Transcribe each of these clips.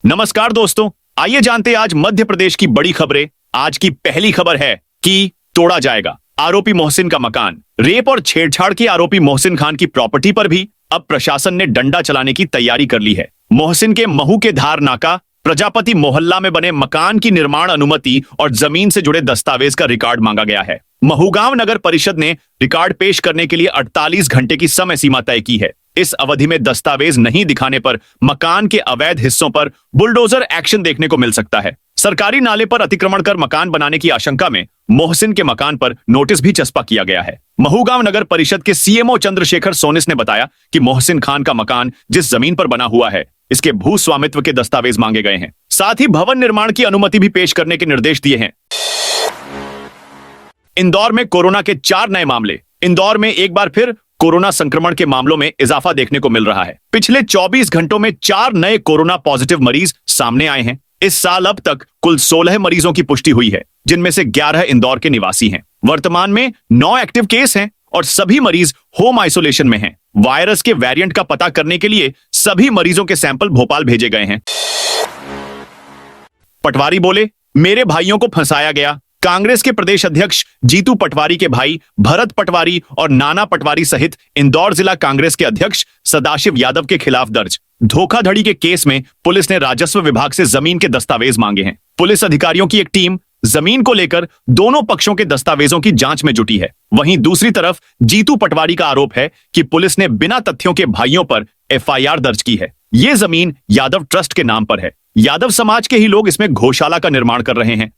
नमस्कार दोस्तों, आइए जानते हैं आज मध्य प्रदेश की बड़ी खबरें। आज की पहली खबर है कि तोड़ा जाएगा आरोपी मोहसिन का मकान। रेप और छेड़छाड़ के आरोपी मोहसिन खान की प्रॉपर्टी पर भी अब प्रशासन ने डंडा चलाने की तैयारी कर ली है। मोहसिन के महू के धार नाका प्रजापति मोहल्ला में बने मकान की निर्माण अनुमति और जमीन से जुड़े दस्तावेज का रिकॉर्ड मांगा गया है। महूगांव नगर परिषद ने रिकॉर्ड पेश करने के लिए 48 घंटे की समय सीमा तय की है। इस अवधि में दस्तावेज नहीं दिखाने पर मकान के अवैध हिस्सों पर बुलडोजर एक्शन देखने को मिल सकता है। सरकारी नाले पर अतिक्रमण कर मकान बनाने की आशंका में मोहसिन के मकान पर नोटिस भी चस्पा किया गया है। महूगांव नगर परिषद के सीएमओ चंद्रशेखर सोनिस ने बताया कि मोहसिन खान का मकान जिस जमीन पर बना हुआ है, इसके भू स्वामित्व के दस्तावेज मांगे गए हैं। साथ ही भवन निर्माण की अनुमति भी पेश करने के निर्देश दिए हैं। इंदौर में कोरोना के 4 नए मामले। इंदौर में एक बार फिर कोरोना संक्रमण के मामलों में इजाफा देखने को मिल रहा है। पिछले 24 घंटों में 4 नए कोरोना पॉजिटिव मरीज सामने आए हैं। इस साल अब तक कुल 16 मरीजों की पुष्टि हुई है, जिनमें से 11 इंदौर के निवासी हैं। वर्तमान में 9 एक्टिव केस हैं और सभी मरीज होम आइसोलेशन में हैं। वायरस के वेरिएंट का पता करने के लिए सभी मरीजों के सैंपल भोपाल भेजे गए हैं। पटवारी बोले, मेरे भाइयों को फंसाया गया। कांग्रेस के प्रदेश अध्यक्ष जीतू पटवारी के भाई भरत पटवारी और नाना पटवारी सहित इंदौर जिला कांग्रेस के अध्यक्ष सदाशिव यादव के खिलाफ दर्ज धोखाधड़ी के केस में पुलिस ने राजस्व विभाग से जमीन के दस्तावेज मांगे हैं। पुलिस अधिकारियों की एक टीम जमीन को लेकर दोनों पक्षों के दस्तावेजों की जांच में जुटी है। वहीं दूसरी तरफ जीतू पटवारी का आरोप है कि पुलिस ने बिना तथ्यों के भाइयों पर एफआईआर दर्ज की है। ये जमीन यादव ट्रस्ट के नाम पर है। यादव समाज के ही लोग इसमें गौशाला का निर्माण कर रहे हैं।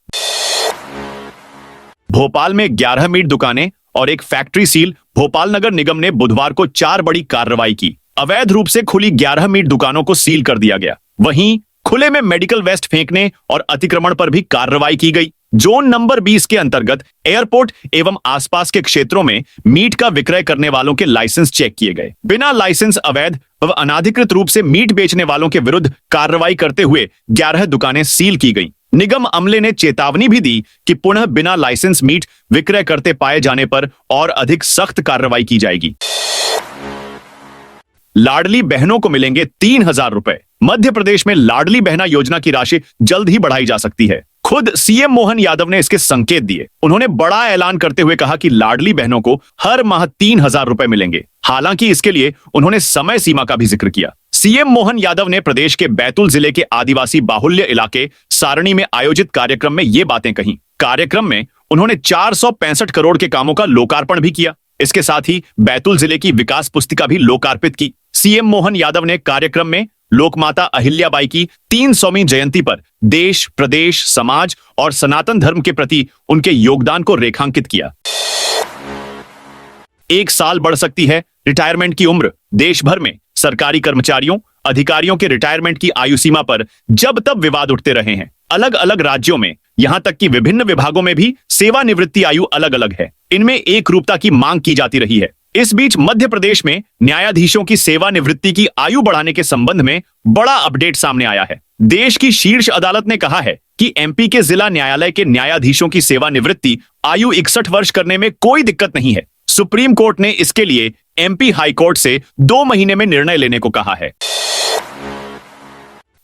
भोपाल में 11 मीट दुकानें और एक फैक्ट्री सील। भोपाल नगर निगम ने बुधवार को 4 बड़ी कार्रवाई की। अवैध रूप से खुली 11 मीट दुकानों को सील कर दिया गया। वहीं खुले में मेडिकल वेस्ट फेंकने और अतिक्रमण पर भी कार्रवाई की गई। जोन नंबर 20 के अंतर्गत एयरपोर्ट एवं आसपास के क्षेत्रों में मीट का विक्रय करने वालों के लाइसेंस चेक किए गए। बिना लाइसेंस अवैध व अनाधिकृत रूप से मीट बेचने वालों के विरुद्ध कार्रवाई करते हुए 11 दुकानें सील की गई। निगम अमले ने चेतावनी भी दी कि पुनः बिना लाइसेंस मीट विक्रय करते पाए जाने पर और अधिक सख्त कार्रवाई की जाएगी। लाडली बहनों को मिलेंगे 3,000 रुपए। मध्य प्रदेश में लाडली बहना योजना की राशि जल्द ही बढ़ाई जा सकती है। खुद सीएम मोहन यादव ने इसके संकेत दिए। उन्होंने बड़ा ऐलान करते हुए कहा कि लाडली बहनों को हर माह 3,000 रुपए मिलेंगे। हालांकि इसके लिए उन्होंने समय सीमा का भी जिक्र किया। सीएम मोहन यादव ने प्रदेश के बैतूल जिले के आदिवासी बाहुल्य इलाके सारणी में आयोजित कार्यक्रम में ये बातें कही। कार्यक्रम में उन्होंने 465 करोड़ के कामों का लोकार्पण भी किया। इसके साथ ही बैतूल जिले की विकास पुस्तिका भी लोकार्पित की। सीएम मोहन यादव ने कार्यक्रम में लोकमाता अहिल्याबाई की 300वीं जयंती पर देश, प्रदेश, समाज और सनातन धर्म के प्रति उनके योगदान को रेखांकित किया। 1 साल बढ़ सकती है रिटायरमेंट की उम्र। देश भर में सरकारी कर्मचारियों, अधिकारियों के रिटायरमेंट की आयु सीमा पर जब तब विवाद उठते रहे हैं। अलग अलग राज्यों में, यहां तक कि विभिन्न विभागों में भी सेवानिवृत्ति आयु अलग अलग है। इनमें एक रूपता की मांग की जाती रही है। इस बीच मध्य प्रदेश में न्यायाधीशों की सेवानिवृत्ति की आयु बढ़ाने के संबंध में बड़ा अपडेट सामने आया है। देश की शीर्ष अदालत ने कहा है कि एमपी के जिला न्यायालय के न्यायाधीशों की सेवानिवृत्ति आयु 61 वर्ष करने में कोई दिक्कत नहीं है। सुप्रीम कोर्ट ने इसके लिए एमपी हाईकोर्ट से 2 महीने में निर्णय लेने को कहा है।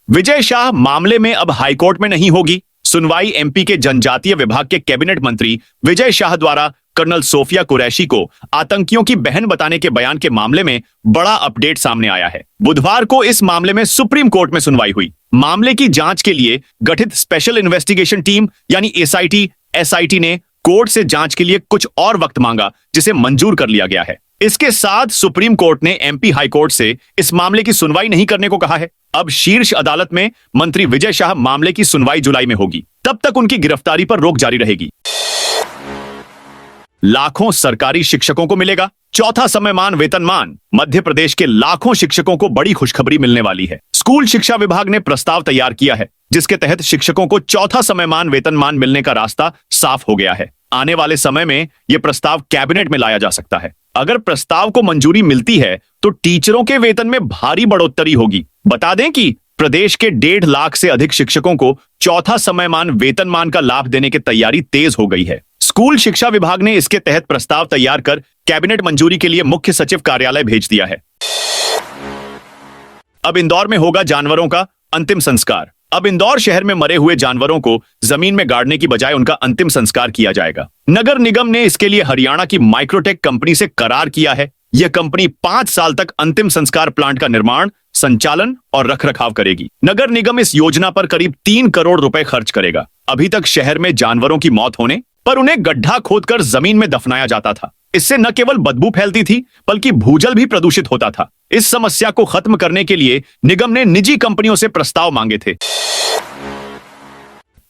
विजय शाह मामले में अब हाईकोर्ट में नहीं होगी सुनवाई। एमपी के जनजातीय विभाग के कैबिनेट मंत्री विजय शाह द्वारा कर्नल सोफिया कुरैशी को आतंकियों की बहन बताने के बयान के मामले में बड़ा अपडेट सामने आया है। बुधवार को इस मामले में सुप्रीम कोर्ट में सुनवाई हुई। मामले की जांच के लिए गठित स्पेशल इन्वेस्टिगेशन टीम यानी एसआईटी ने कोर्ट से जांच के लिए कुछ और वक्त मांगा, जिसे मंजूर कर लिया गया है। इसके साथ सुप्रीम कोर्ट ने एमपी हाईकोर्ट से इस मामले की सुनवाई नहीं करने को कहा है। अब शीर्ष अदालत में मंत्री विजय शाह मामले की सुनवाई जुलाई में होगी। तब तक उनकी गिरफ्तारी पर रोक जारी रहेगी। लाखों सरकारी शिक्षकों को मिलेगा चौथा समयमान वेतनमान। मध्य प्रदेश के लाखों शिक्षकों को बड़ी खुशखबरी मिलने वाली है। स्कूल शिक्षा विभाग ने प्रस्ताव तैयार किया है, जिसके तहत शिक्षकों को चौथा समयमान वेतनमान मिलने का रास्ता साफ हो गया है। आने वाले समय में यह प्रस्ताव कैबिनेट में लाया जा सकता है। अगर प्रस्ताव को मंजूरी मिलती है तो टीचरों के वेतन में भारी बढ़ोतरी होगी। बता दें कि प्रदेश के 1.5 लाख से अधिक शिक्षकों को चौथा समयमान वेतनमान का लाभ देने की तैयारी तेज हो गई है। स्कूल शिक्षा विभाग ने इसके तहत प्रस्ताव तैयार कर कैबिनेट मंजूरी के लिए मुख्य सचिव कार्यालय भेज दिया है। अब इंदौर में होगा जानवरों का अंतिम संस्कार। अब इंदौर शहर में मरे हुए जानवरों को जमीन में गाड़ने की बजाय उनका अंतिम संस्कार किया जाएगा। नगर निगम ने इसके लिए हरियाणा की माइक्रोटेक कंपनी से करार किया है। यह कंपनी 5 साल तक अंतिम संस्कार प्लांट का निर्माण, संचालन और रखरखाव करेगी। नगर निगम इस योजना पर करीब 3 करोड़ रुपए खर्च करेगा। अभी तक शहर में जानवरों की मौत होने पर उन्हें गड्ढा खोदकर जमीन में दफनाया जाता था। इससे न केवल बदबू फैलती थी बल्कि भूजल भी प्रदूषित होता था। इस समस्या को खत्म करने के लिए निगम ने निजी कंपनियों से प्रस्ताव मांगे थे।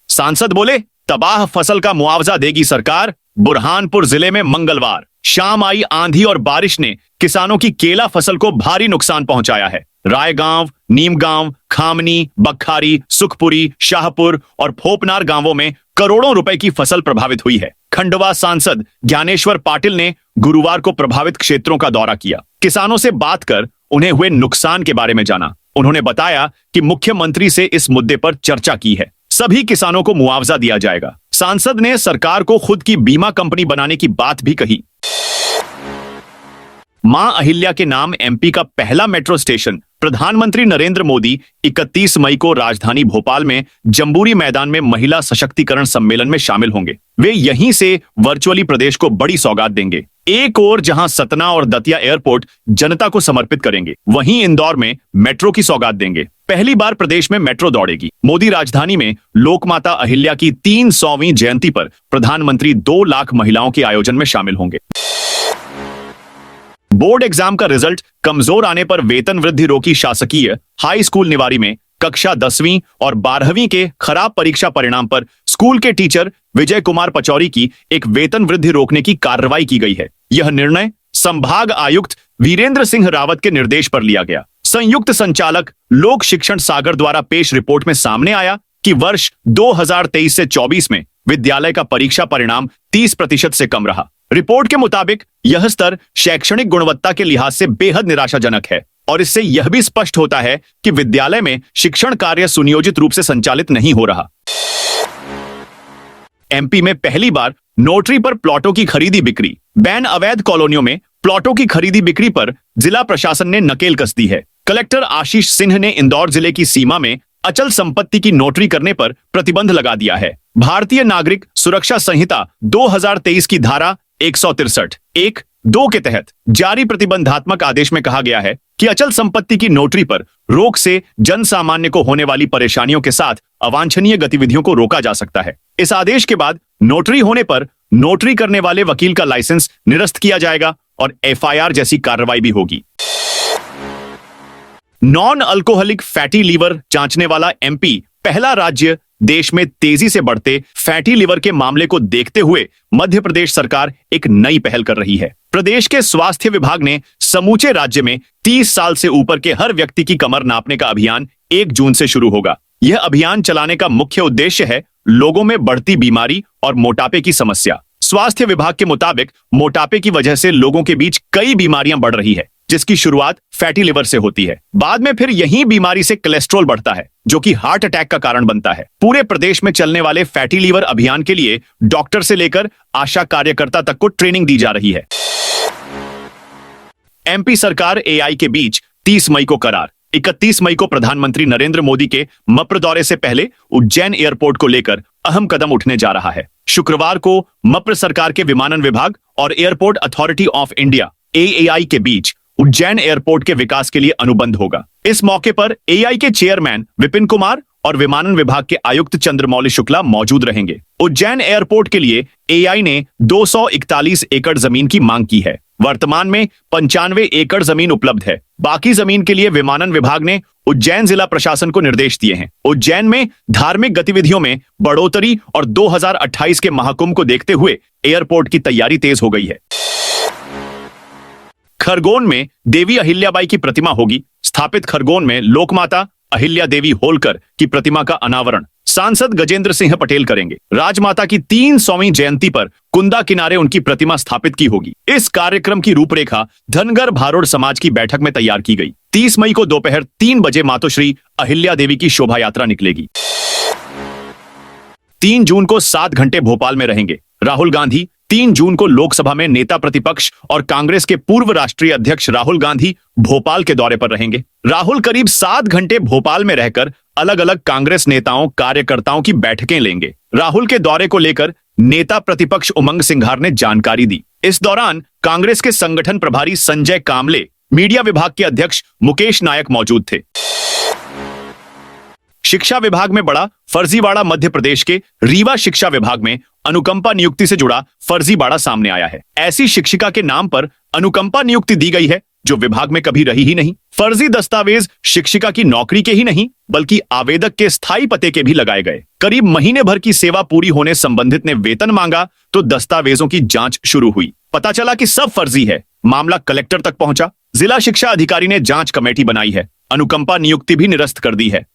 सांसद बोले, तबाह फसल का मुआवजा देगी सरकार। बुरहानपुर जिले में मंगलवार शाम आई आंधी और बारिश ने किसानों की केला फसल को भारी नुकसान पहुंचाया है। रायगांव, नीमगांव, खामनी, बखारी, सुखपुरी, शाहपुर और फोपनार गांवों में करोड़ों रुपए की फसल प्रभावित हुई है। खंडवा सांसद ज्ञानेश्वर पाटिल ने गुरुवार को प्रभावित क्षेत्रों का दौरा किया। किसानों से बात कर उन्हें हुए नुकसान के बारे में जाना। उन्होंने बताया कि मुख्यमंत्री से इस मुद्दे पर चर्चा की है। सभी किसानों को मुआवजा दिया जाएगा। सांसद ने सरकार को खुद की बीमा कंपनी बनाने की बात भी कही। मां अहिल्या के नाम एमपी का पहला मेट्रो स्टेशन प्रधानमंत्री नरेंद्र मोदी 31 मई को राजधानी भोपाल में जंबूरी मैदान में महिला सशक्तिकरण सम्मेलन में शामिल होंगे। वे यहीं से वर्चुअली प्रदेश को बड़ी सौगात देंगे। एक ओर जहां सतना और दतिया एयरपोर्ट जनता को समर्पित करेंगे, वहीं इंदौर में मेट्रो की सौगात देंगे। पहली बार प्रदेश में मेट्रो दौड़ेगी। मोदी राजधानी में लोकमाता अहिल्या की 300वीं जयंती पर प्रधानमंत्री 2 लाख महिलाओं के आयोजन में शामिल होंगे। बोर्ड एग्जाम का रिजल्ट कमजोर आने पर वेतन वृद्धि रोकी शासकीय हाई स्कूल निवारी में कक्षा 10वीं और 12वीं के खराब परीक्षा परिणाम पर स्कूल के टीचर विजय कुमार पचौरी की एक वेतन वृद्धि रोकने की कार्रवाई की गई है। यह निर्णय संभाग आयुक्त वीरेंद्र सिंह रावत के निर्देश पर लिया गया। संयुक्त संचालक लोक शिक्षण सागर द्वारा पेश रिपोर्ट में सामने आया कि वर्ष 2023 से 24 में विद्यालय का परीक्षा परिणाम 30% से कम रहा। रिपोर्ट के मुताबिक यह स्तर शैक्षणिक गुणवत्ता के लिहाज से बेहद निराशाजनक है और इससे यह भी स्पष्ट होता है कि विद्यालय में शिक्षण कार्य सुनियोजित रूप से संचालित नहीं हो रहा। एमपी में पहली बार नोटरी पर प्लॉटों की खरीदी बिक्री बैन। अवैध कॉलोनियों में प्लॉटों की खरीदी बिक्री पर जिला प्रशासन ने नकेल कस दी है। कलेक्टर आशीष सिंह ने इंदौर जिले की सीमा में अचल संपत्ति की नोटरी करने पर प्रतिबंध लगा दिया है। भारतीय नागरिक सुरक्षा संहिता 2023 की धारा 163(1)(2) के तहत जारी प्रतिबंधात्मक आदेश में कहा गया है कि अचल संपत्ति की नोटरी पर रोक से जन सामान्य को होने वाली परेशानियों के साथ अवांछनीय गतिविधियों को रोका जा सकता है। इस आदेश के बाद नोटरी होने पर नोटरी करने वाले वकील का लाइसेंस निरस्त किया जाएगा और एफआईआर जैसी कार्रवाई भी होगी। नॉन अल्कोहलिक फैटी लीवर जांचने वाला एमपी पहला राज्य। देश में तेजी से बढ़ते फैटी लिवर के मामले को देखते हुए मध्य प्रदेश सरकार एक नई पहल कर रही है। प्रदेश के स्वास्थ्य विभाग ने समूचे राज्य में 30 साल से ऊपर के हर व्यक्ति की कमर नापने का अभियान 1 जून से शुरू होगा। यह अभियान चलाने का मुख्य उद्देश्य है लोगों में बढ़ती बीमारी और मोटापे की समस्या। स्वास्थ्य विभाग के मुताबिक मोटापे की वजह से लोगों के बीच कई बीमारियां बढ़ रही है, जिसकी शुरुआत फैटी लिवर से होती है। बाद में फिर यही बीमारी से कोलेस्ट्रॉल बढ़ता है, जो कि हार्ट अटैक का कारण बनता है। पूरे प्रदेश में चलने वाले फैटी लिवर अभियान के लिए डॉक्टर से लेकर आशा कार्यकर्ता तक को ट्रेनिंग दी जा रही है। एमपी सरकार एआई के बीच 30 मई को करार। 31 मई को प्रधानमंत्री नरेंद्र मोदी के मप्र दौरे से पहले उज्जैन एयरपोर्ट को लेकर अहम कदम उठने जा रहा है। शुक्रवार को मप्र सरकार के विमानन विभाग और airport authority of India AAI के बीच उज्जैन एयरपोर्ट के विकास के लिए अनुबंध होगा। इस मौके पर एआई के चेयरमैन विपिन कुमार और विमानन विभाग के आयुक्त चंद्रमौली शुक्ला मौजूद रहेंगे। उज्जैन एयरपोर्ट के लिए एआई ने 241 एकड़ जमीन की मांग की है। वर्तमान में 95 एकड़ जमीन उपलब्ध है। बाकी जमीन के लिए विमानन विभाग ने उज्जैन जिला प्रशासन को निर्देश दिए हैं। उज्जैन में धार्मिक गतिविधियों में बढ़ोतरी और 2028 के महाकुंभ को देखते हुए एयरपोर्ट की तैयारी तेज हो गई है। खरगोन में देवी अहिल्याबाई की प्रतिमा होगी स्थापित। खरगोन में लोकमाता अहिल्या देवी होलकर की प्रतिमा का अनावरण सांसद गजेंद्र सिंह पटेल करेंगे। राजमाता की 300वीं जयंती पर कुंदा किनारे उनकी प्रतिमा स्थापित की होगी। इस कार्यक्रम की रूपरेखा धनगर भारोड़ समाज की बैठक में तैयार की गई। 30 मई को दोपहर 3 बजे मातोश्री अहिल्या देवी की शोभा यात्रा निकलेगी। 3 जून को 7 घंटे भोपाल में रहेंगे राहुल गांधी। 3 जून को लोकसभा में नेता प्रतिपक्ष और कांग्रेस के पूर्व राष्ट्रीय अध्यक्ष राहुल गांधी भोपाल के दौरे पर रहेंगे। राहुल करीब 7 घंटे भोपाल में रहकर अलग अलग कांग्रेस नेताओं कार्यकर्ताओं की बैठकें लेंगे। राहुल के दौरे को लेकर नेता प्रतिपक्ष उमंग सिंघार ने जानकारी दी। इस दौरान कांग्रेस के संगठन प्रभारी संजय कामले, मीडिया विभाग के अध्यक्ष मुकेश नायक मौजूद थे। शिक्षा विभाग में बड़ा फर्जीवाड़ा। मध्य प्रदेश के रीवा शिक्षा विभाग में अनुकंपा नियुक्ति से जुड़ा फर्जीवाड़ा सामने आया है। ऐसी शिक्षिका के नाम पर अनुकंपा नियुक्ति दी गई है जो विभाग में कभी रही ही नहीं। फर्जी दस्तावेज शिक्षिका की नौकरी के ही नहीं बल्कि आवेदक के स्थायी पते के भी लगाए गए। करीब महीने भर की सेवा पूरी होने संबंधित ने वेतन मांगा तो दस्तावेजों की जांच शुरू हुई। पता चला कि सब फर्जी है। मामला कलेक्टर तक पहुंचा। जिला शिक्षा अधिकारी ने जांच कमेटी बनाई है। अनुकंपा नियुक्ति भी निरस्त कर दी है।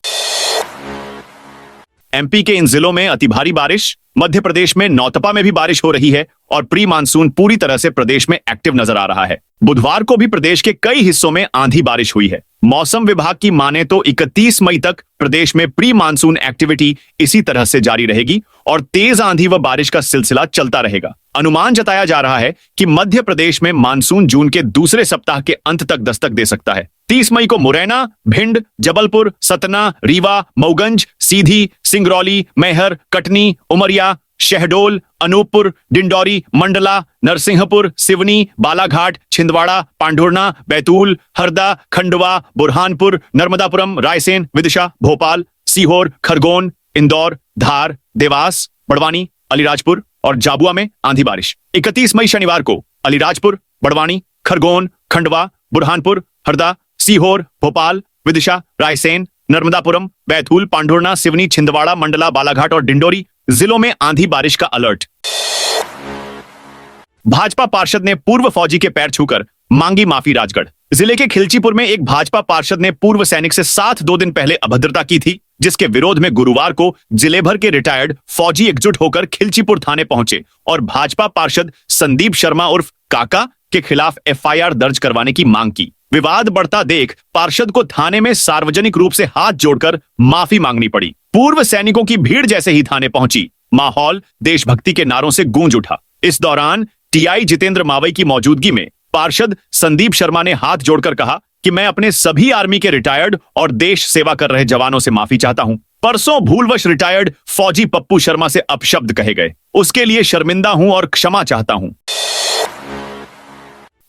एमपी के इन जिलों में अति भारी बारिश। मध्य प्रदेश में नौतपा में भी बारिश हो रही है और प्री मानसून पूरी तरह से प्रदेश में एक्टिव नजर आ रहा है। बुधवार को भी प्रदेश के कई हिस्सों में आंधी बारिश हुई है। मौसम विभाग की माने तो 31 मई तक प्रदेश में प्री मानसून एक्टिविटी इसी तरह से जारी रहेगी और तेज आंधी व बारिश का सिलसिला चलता रहेगा। अनुमान जताया जा रहा है कि मध्य प्रदेश में मानसून जून के दूसरे सप्ताह के अंत तक दस्तक दे सकता है। 30 मई को मुरैना, भिंड, जबलपुर, सतना, रीवा, मऊगंज, सीधी, सिंगरौली, मैहर, कटनी, उमरिया, शहडोल, अनूपपुर, डिंडौरी, मंडला, नरसिंहपुर, सिवनी, बालाघाट, छिंदवाड़ा, पांढुर्णा, बैतूल, हरदा, खंडवा, बुरहानपुर, नर्मदापुरम, रायसेन, विदिशा, भोपाल, सीहोर, खरगोन, इंदौर, धार, देवास, बड़वानी, अलीराजपुर और झाबुआ में आंधी बारिश। 31 मई शनिवार को अलीराजपुर, बड़वानी, खरगोन, खंडवा, बुरहानपुर, हरदा, सीहोर, भोपाल, विदिशा, रायसेन, नर्मदापुरम, बैतूल, पांढुर्णा, सिवनी, छिंदवाड़ा, मंडला, बालाघाट और डिंडोरी जिलों में आंधी बारिश का अलर्ट। भाजपा पार्षद ने पूर्व फौजी के पैर छूकर मांगी माफी। राजगढ़ जिले के खिलचीपुर में एक भाजपा पार्षद ने पूर्व सैनिक से साथ 2 दिन पहले अभद्रता की थी, जिसके विरोध में गुरुवार को जिले भर के रिटायर्ड फौजी एकजुट होकर खिलचीपुर थाने पहुंचे और भाजपा पार्षद संदीप शर्मा उर्फ काका के खिलाफ एफआईआर दर्ज करवाने की मांग की। विवाद बढ़ता देख पार्षद को थाने में सार्वजनिक रूप से हाथ जोड़कर माफी मांगनी पड़ी। पूर्व सैनिकों की भीड़ जैसे ही थाने पहुंची, माहौल देशभक्ति के नारों से गूंज उठा। इस दौरान टीआई जितेंद्र मावई की मौजूदगी में पार्षद संदीप शर्मा ने हाथ जोड़कर कहा कि मैं अपने सभी आर्मी के रिटायर्ड और देश सेवा कर रहे जवानों से माफी चाहता हूं। परसों भूलवश रिटायर्ड फौजी पप्पू शर्मा से अपशब्द कहे गए, उसके लिए शर्मिंदा हूं और क्षमा चाहता हूं।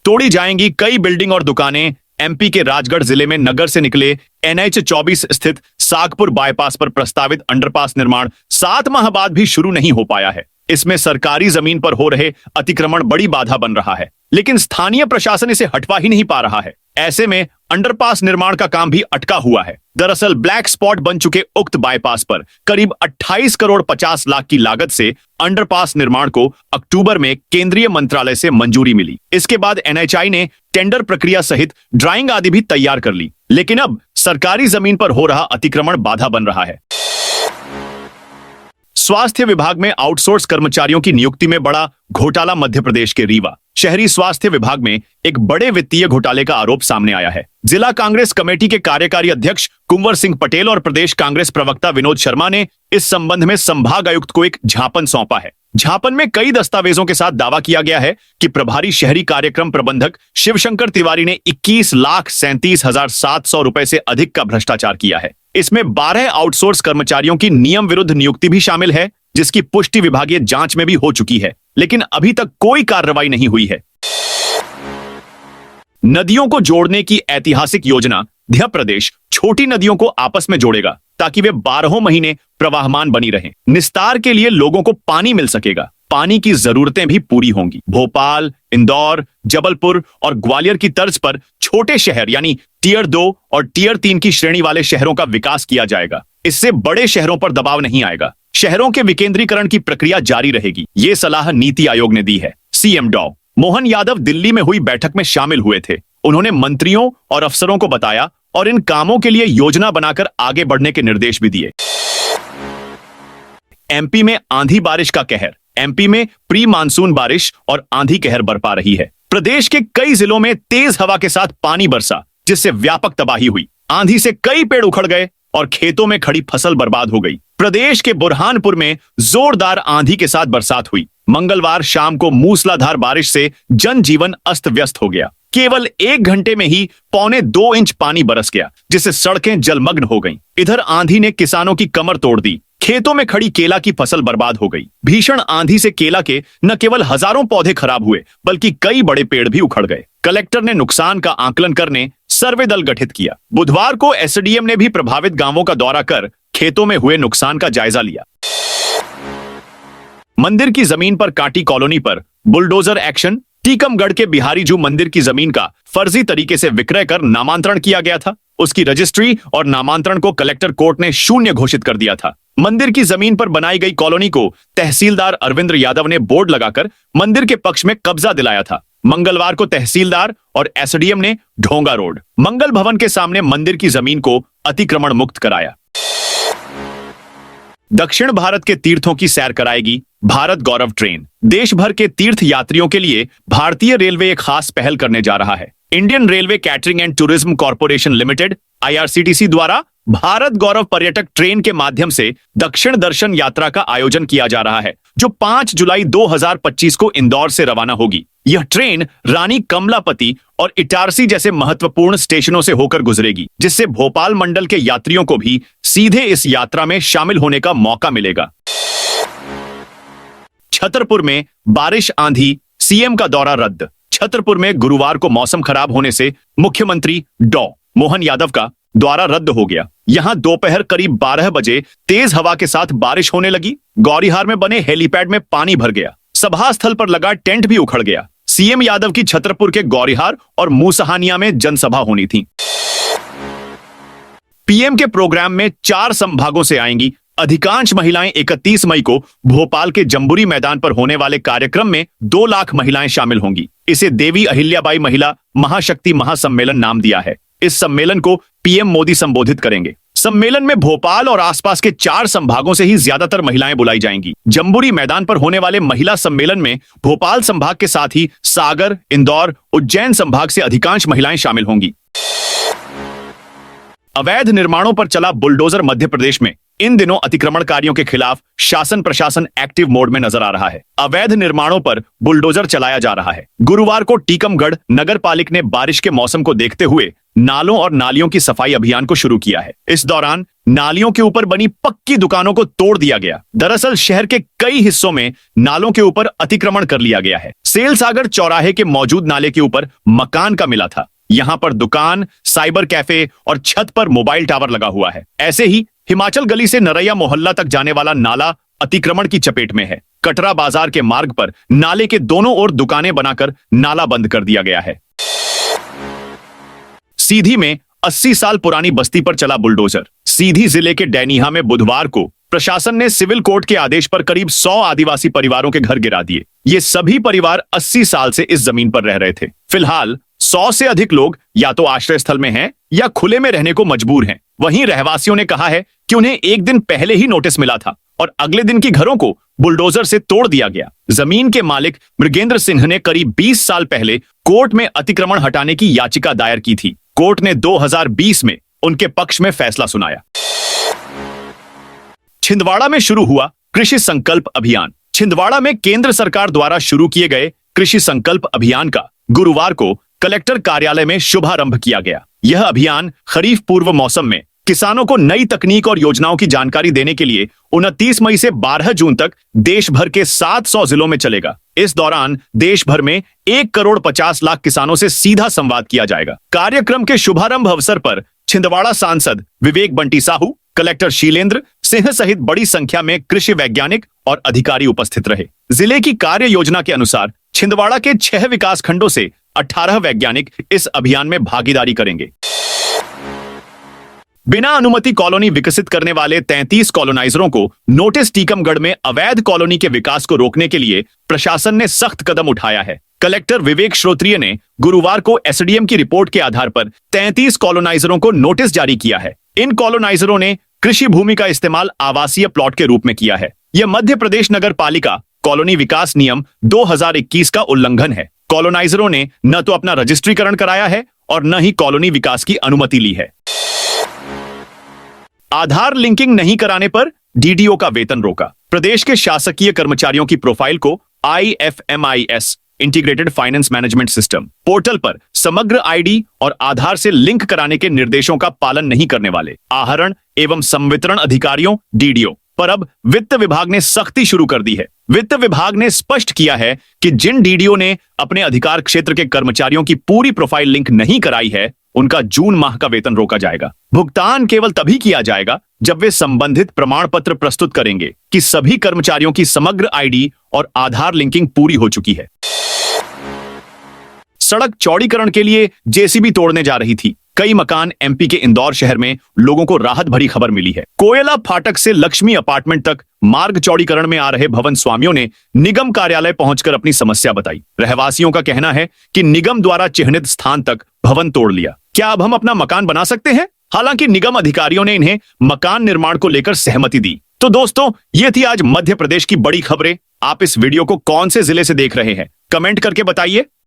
तोड़ी जाएंगी कई बिल्डिंग और दुकानें। एमपी के राजगढ़ जिले में नगर से निकले एनएच 24 स्थित सागपुर बाईपास पर प्रस्तावित अंडरपास निर्माण 7 माह बाद भी शुरू नहीं हो पाया है। इसमें सरकारी जमीन पर हो रहे अतिक्रमण बड़ी बाधा बन रहा है, लेकिन स्थानीय प्रशासन इसे हटवा ही नहीं पा रहा है। ऐसे में अंडरपास निर्माण का काम भी अटका हुआ है। दरअसल ब्लैक स्पॉट बन चुके उक्त बाईपास पर करीब 28 करोड़ 50 लाख की लागत से अंडरपास निर्माण को अक्टूबर में केंद्रीय मंत्रालय से मंजूरी मिली। इसके बाद एनएचआई ने टेंडर प्रक्रिया सहित ड्राइंग आदि भी तैयार कर ली, लेकिन अब सरकारी जमीन पर हो रहा अतिक्रमण बाधा बन रहा है। स्वास्थ्य विभाग में आउटसोर्स कर्मचारियों की नियुक्ति में बड़ा घोटाला। मध्य प्रदेश के रीवा शहरी स्वास्थ्य विभाग में एक बड़े वित्तीय घोटाले का आरोप सामने आया है। जिला कांग्रेस कमेटी के कार्यकारी अध्यक्ष कुंवर सिंह पटेल और प्रदेश कांग्रेस प्रवक्ता विनोद शर्मा ने इस संबंध में संभाग आयुक्त को एक ज्ञापन सौंपा है। ज्ञापन में कई दस्तावेजों के साथ दावा किया गया है कि प्रभारी शहरी कार्यक्रम प्रबंधक शिवशंकर तिवारी ने 21,37,700 रुपए से अधिक का भ्रष्टाचार किया है। इसमें 12 आउटसोर्स कर्मचारियों की नियम विरुद्ध नियुक्ति भी शामिल है, जिसकी पुष्टि विभागीय जांच में भी हो चुकी है, लेकिन अभी तक कोई कार्रवाई नहीं हुई है। नदियों को जोड़ने की ऐतिहासिक योजना मध्य प्रदेश छोटी नदियों को आपस में जोड़ेगा ताकि वे 12 महीने प्रवाहमान बनी रहें। निस्तार के लिए लोगों को पानी मिल सकेगा, पानी की जरूरतें भी पूरी होंगी। भोपाल, इंदौर, जबलपुर और ग्वालियर की तर्ज पर छोटे शहर यानी टियर 2 और टियर 3 की श्रेणी वाले शहरों का विकास किया जाएगा। इससे बड़े शहरों पर दबाव नहीं आएगा। शहरों के विकेंद्रीकरण की प्रक्रिया जारी रहेगी। ये सलाह नीति आयोग ने दी है। सीएम डॉ मोहन यादव दिल्ली में हुई बैठक में शामिल हुए थे। उन्होंने मंत्रियों और अफसरों को बताया और इन कामों के लिए योजना बनाकर आगे बढ़ने के निर्देश भी दिए। एमपी में आंधी बारिश का कहर। एमपी में प्री मानसून बारिश और आंधी कहर बरपा रही है। प्रदेश के कई जिलों में तेज हवा के साथ पानी बरसा, जिससे व्यापक तबाही हुई। आंधी से कई पेड़ उखड़ गए और खेतों में खड़ी फसल बर्बाद हो गई। प्रदेश के बुरहानपुर में जोरदार आंधी के साथ बरसात हुई। मंगलवार शाम को मूसलाधार बारिश से जनजीवन अस्त व्यस्त हो गया। केवल 1 घंटे में ही 1.25 इंच पानी बरस गया, जिससे सड़कें जलमग्न हो गईं। इधर आंधी ने किसानों की कमर तोड़ दी। खेतों में खड़ी केला की फसल बर्बाद हो गई। भीषण आंधी से केला के न केवल हजारों पौधे खराब हुए, बल्कि कई बड़े पेड़ भी उखड़ गए। कलेक्टर ने नुकसान का आकलन करने सर्वे दल गठित किया। बुधवार को एसडीएम ने भी प्रभावित गांवों का दौरा कर खेतों में हुए नुकसान का जायजा लिया। मंदिर की जमीन पर काटी कॉलोनी पर बुलडोजर एक्शन। टीकमगढ़ के बिहारीजू मंदिर की जमीन का फर्जी तरीके से विक्रय कर नामांतरण किया गया था। उसकी रजिस्ट्री और नामांतरण को कलेक्टर कोर्ट ने शून्य घोषित कर दिया था। मंदिर की जमीन पर बनाई गई कॉलोनी को तहसीलदार अरविंद्र यादव ने बोर्ड लगाकर मंदिर के पक्ष में कब्जा दिलाया था। मंगलवार को तहसीलदार और एसडीएम ने ढोंगा रोड, मंगल भवन के सामने मंदिर की जमीन को अतिक्रमण मुक्त कराया। दक्षिण भारत के तीर्थों की सैर कराएगी भारत गौरव ट्रेन। देश भर के तीर्थ यात्रियों के लिए भारतीय रेलवे एक खास पहल करने जा रहा है। Indian railway catering and tourism corporation limited IRCTC द्वारा भारत गौरव पर्यटक ट्रेन के माध्यम से दक्षिण दर्शन यात्रा का आयोजन किया जा रहा है, जो 5 जुलाई 2025 को इंदौर से रवाना होगी। यह ट्रेन रानी कमलापति और इटारसी जैसे महत्वपूर्ण स्टेशनों से होकर गुजरेगी, जिससे भोपाल मंडल के यात्रियों को भी सीधे इस यात्रा में शामिल होने का मौका मिलेगा। छतरपुर में बारिश आंधी, सीएम का दौरा रद्द। छतरपुर में गुरुवार को मौसम खराब होने से मुख्यमंत्री डॉ मोहन यादव का दौरा रद्द हो गया। यहां दोपहर करीब 12 बजे तेज हवा के साथ बारिश होने लगी। गौरीहार में बने हेलीपैड में पानी भर गया। सभा स्थल पर लगा टेंट भी उखड़ गया। सीएम यादव की छतरपुर के गौरीहार और मूसहानिया में जनसभा होनी थी। पीएम के प्रोग्राम में 4 संभागों से आएंगी अधिकांश महिलाएं। 31 मई को भोपाल के जम्बूरी मैदान पर होने वाले कार्यक्रम में 2 लाख महिलाएं शामिल होंगी। इसे देवी अहिल्याबाई महिला महाशक्ति महासम्मेलन नाम दिया है। इस सम्मेलन को पीएम मोदी संबोधित करेंगे। सम्मेलन में भोपाल और आसपास के 4 संभागों से ही ज्यादातर महिलाएं बुलाई जाएंगी। जम्बूरी मैदान पर होने वाले महिला सम्मेलन में भोपाल संभाग के साथ ही सागर, इंदौर, उज्जैन संभाग से अधिकांश महिलाएं शामिल होंगी। अवैध निर्माणों पर चला बुलडोजर मध्य प्रदेश में। इन दिनों अतिक्रमणकारियों के खिलाफ शासन प्रशासन एक्टिव मोड में नजर आ रहा है। अवैध निर्माणों पर बुलडोजर चलाया जा रहा है। गुरुवार को टीकमगढ़ नगर पालिका ने बारिश के मौसम को देखते हुए नालों और नालियों की सफाई अभियान को शुरू किया है। इस दौरान नालियों के ऊपर बनी पक्की दुकानों को तोड़ दिया गया। दरअसल शहर के कई हिस्सों में नालों के ऊपर अतिक्रमण कर लिया गया है। सेल सागर चौराहे के मौजूद नाले के ऊपर मकान का मिला था। यहां पर दुकान, साइबर कैफे और छत पर मोबाइल टावर लगा हुआ है। ऐसे ही हिमाचल गली से नरैया मोहल्ला तक जाने वाला नाला अतिक्रमण की चपेट में है। कटरा बाजार के मार्ग पर नाले के दोनों ओर दुकानें बनाकर नाला बंद कर दिया गया है। सीधी में 80 साल पुरानी बस्ती पर चला बुलडोजर। सीधी जिले के डैनीहा में बुधवार को प्रशासन ने सिविल कोर्ट के आदेश पर करीब 100 आदिवासी परिवारों के घर गिरा दिए। ये सभी परिवार 80 साल से इस जमीन पर रह रहे थे। फिलहाल 100 से अधिक लोग या तो आश्रय स्थल में हैं या खुले में रहने को मजबूर हैं। वहीं रहवासियों ने कहा है कि उन्हें एक दिन पहले ही नोटिस मिला था और अगले दिन की घरों को बुलडोजर से तोड़ दिया गया। जमीन के मालिक मृगेंद्र सिंह ने करीब 20 साल पहले कोर्ट में अतिक्रमण हटाने की याचिका दायर की थी। कोर्ट ने 2020 में उनके पक्ष में फैसला सुनाया। छिंदवाड़ा में शुरू हुआ कृषि संकल्प अभियान। छिंदवाड़ा में केंद्र सरकार द्वारा शुरू किए गए कृषि संकल्प अभियान का गुरुवार को कलेक्टर कार्यालय में शुभारंभ किया गया। यह अभियान खरीफ पूर्व मौसम में किसानों को नई तकनीक और योजनाओं की जानकारी देने के लिए 29 मई से 12 जून तक देश भर के 700 जिलों में चलेगा। इस दौरान देश भर में 1 करोड़ 50 लाख किसानों से सीधा संवाद किया जाएगा। कार्यक्रम के शुभारंभ अवसर पर छिंदवाड़ा सांसद विवेक बंटी साहू, कलेक्टर शीलेंद्र सिंह सहित बड़ी संख्या में कृषि वैज्ञानिक और अधिकारी उपस्थित रहे। जिले की कार्य योजना के अनुसार छिंदवाड़ा के 6 विकास खंडों से 18 वैज्ञानिक इस अभियान में भागीदारी करेंगे। बिना अनुमति कॉलोनी विकसित करने वाले 33 कॉलोनाइजरों को नोटिस। टीकमगढ़ में अवैध कॉलोनी के विकास को रोकने के लिए प्रशासन ने सख्त कदम उठाया है। कलेक्टर विवेक श्रोत्रिय ने गुरुवार को एसडीएम की रिपोर्ट के आधार पर 33 कॉलोनाइजरों को नोटिस जारी किया है। इन कॉलोनाइजरों ने कृषि भूमि का इस्तेमाल आवासीय प्लॉट के रूप में किया है। यह मध्य प्रदेश नगर पालिका कॉलोनी विकास नियम 2021 का उल्लंघन है। कॉलोनाइजरों ने न तो अपना रजिस्ट्रीकरण कराया है और न ही कॉलोनी विकास की अनुमति ली है। आधार लिंकिंग नहीं कराने पर डीडीओ का वेतन रोका। प्रदेश के शासकीय कर्मचारियों की प्रोफाइल को IFMIS integrated finance management system portal पर समग्र आईडी और आधार से लिंक कराने के निर्देशों का पालन नहीं करने वाले आहरण एवं संवितरण अधिकारियों डीडीओ पर अब वित्त विभाग ने सख्ती शुरू कर दी है। वित्त विभाग ने स्पष्ट किया है कि जिन डीडीओ ने अपने अधिकार क्षेत्र के कर्मचारियों की पूरी प्रोफाइल लिंक नहीं कराई है, उनका जून माह का वेतन रोका जाएगा। भुगतान केवल तभी किया जाएगा जब वे संबंधित प्रमाण पत्र प्रस्तुत करेंगे कि सभी कर्मचारियों की समग्र आईडी और आधार लिंकिंग पूरी हो चुकी है। सड़क चौड़ीकरण के लिए जेसीबी तोड़ने जा रही थी। कई मकान एमपी के इंदौर शहर में लोगों को राहत भरी खबर मिली है। कोयला फाटक से लक्ष्मी अपार्टमेंट तक मार्ग चौड़ीकरण में आ रहे भवन स्वामियों ने निगम कार्यालय पहुंचकर अपनी समस्या बताई। रहवासियों का कहना है कि निगम द्वारा चिन्हित स्थान तक भवन तोड़ लिया। क्या अब हम अपना मकान बना सकते हैं? हालांकि निगम अधिकारियों ने इन्हें मकान निर्माण को लेकर सहमति दी। तो दोस्तों, ये थी आज मध्य प्रदेश की बड़ी खबरें। आप इस वीडियो को कौन से जिले से देख रहे हैं, कमेंट करके बताइए।